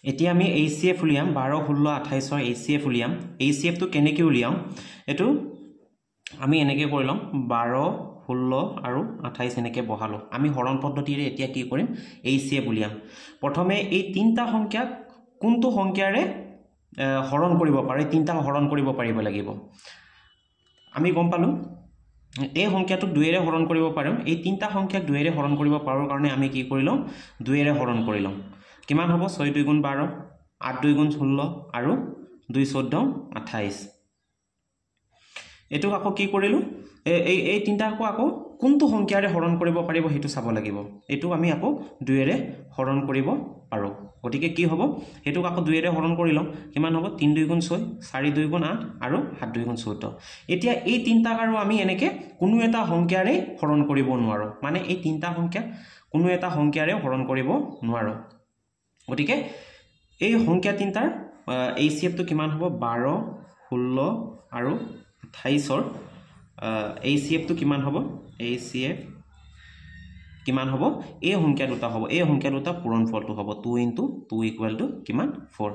এতিয়া আমি HCF উলিয়াম 12 16 28 ৰ HCF উলিয়াম HCF টো কেনেকৈ উলিয়াম এটো আমি এনেকৈ কৰি লম 12 16 আৰু 28 এনেকৈ বহালো আমি হৰণ পদ্ধতিৰে এতিয়া কি কৰিম HCF উলিয়াম প্ৰথমে এই তিনটা সংখ্যা কোনটো সংখ্যাৰে হৰণ কৰিব পাৰে তিনটা হৰণ কৰিব পাৰিব লাগিব আমি গম পালো এই সংখ্যাটো 2 এৰে হৰণ কৰিব পাৰিম এই তিনটা সংখ্যাক 2 এৰে হৰণ কৰিব পাৰৰ কাৰণে আমি কি কৰিলম 2 এৰে হৰণ কৰিলম কিমান হ'ব 6 2 গুণ 12 8 2 গুণ 16 আৰু 2 14 28 এটো আকৌ কি কৰিলো এই তিনটা আকৌ কোনটো সংখ্যাৰে হৰণ কৰিব পাৰিব হেতু চাব লাগিব এটো আমি আকৌ 2 এৰে হৰণ কৰিব পাৰো গতিকে কি হ'ব হেতু আকৌ 2 এৰে হৰণ কৰিলম কিমান হ'ব 3 2 গুণ 6 4 2 গুণ 8 আৰু 7 2 গুণ 14 এতিয়া এই তিনটাক আৰু আমি এনেকে কোনো এটা সংখ্যাৰে হৰণ কৰিব নোৱাৰো মানে এই তিনটা সংখ্যা কোনো এটা সংখ্যাৰে হৰণ কৰিব নোৱাৰো গতিকে এই সংখ্যা তিনটাৰ HCF টো কিমান হ'ব 12 16 আৰু 28 ৰ HCF টো কিমান হ'ব HCF কিমান হ'ব এই সংখ্যা দুটা হ'ব এই সংখ্যা দুটা পূৰণফলটো হ'ব 2 * 2 = কিমান 4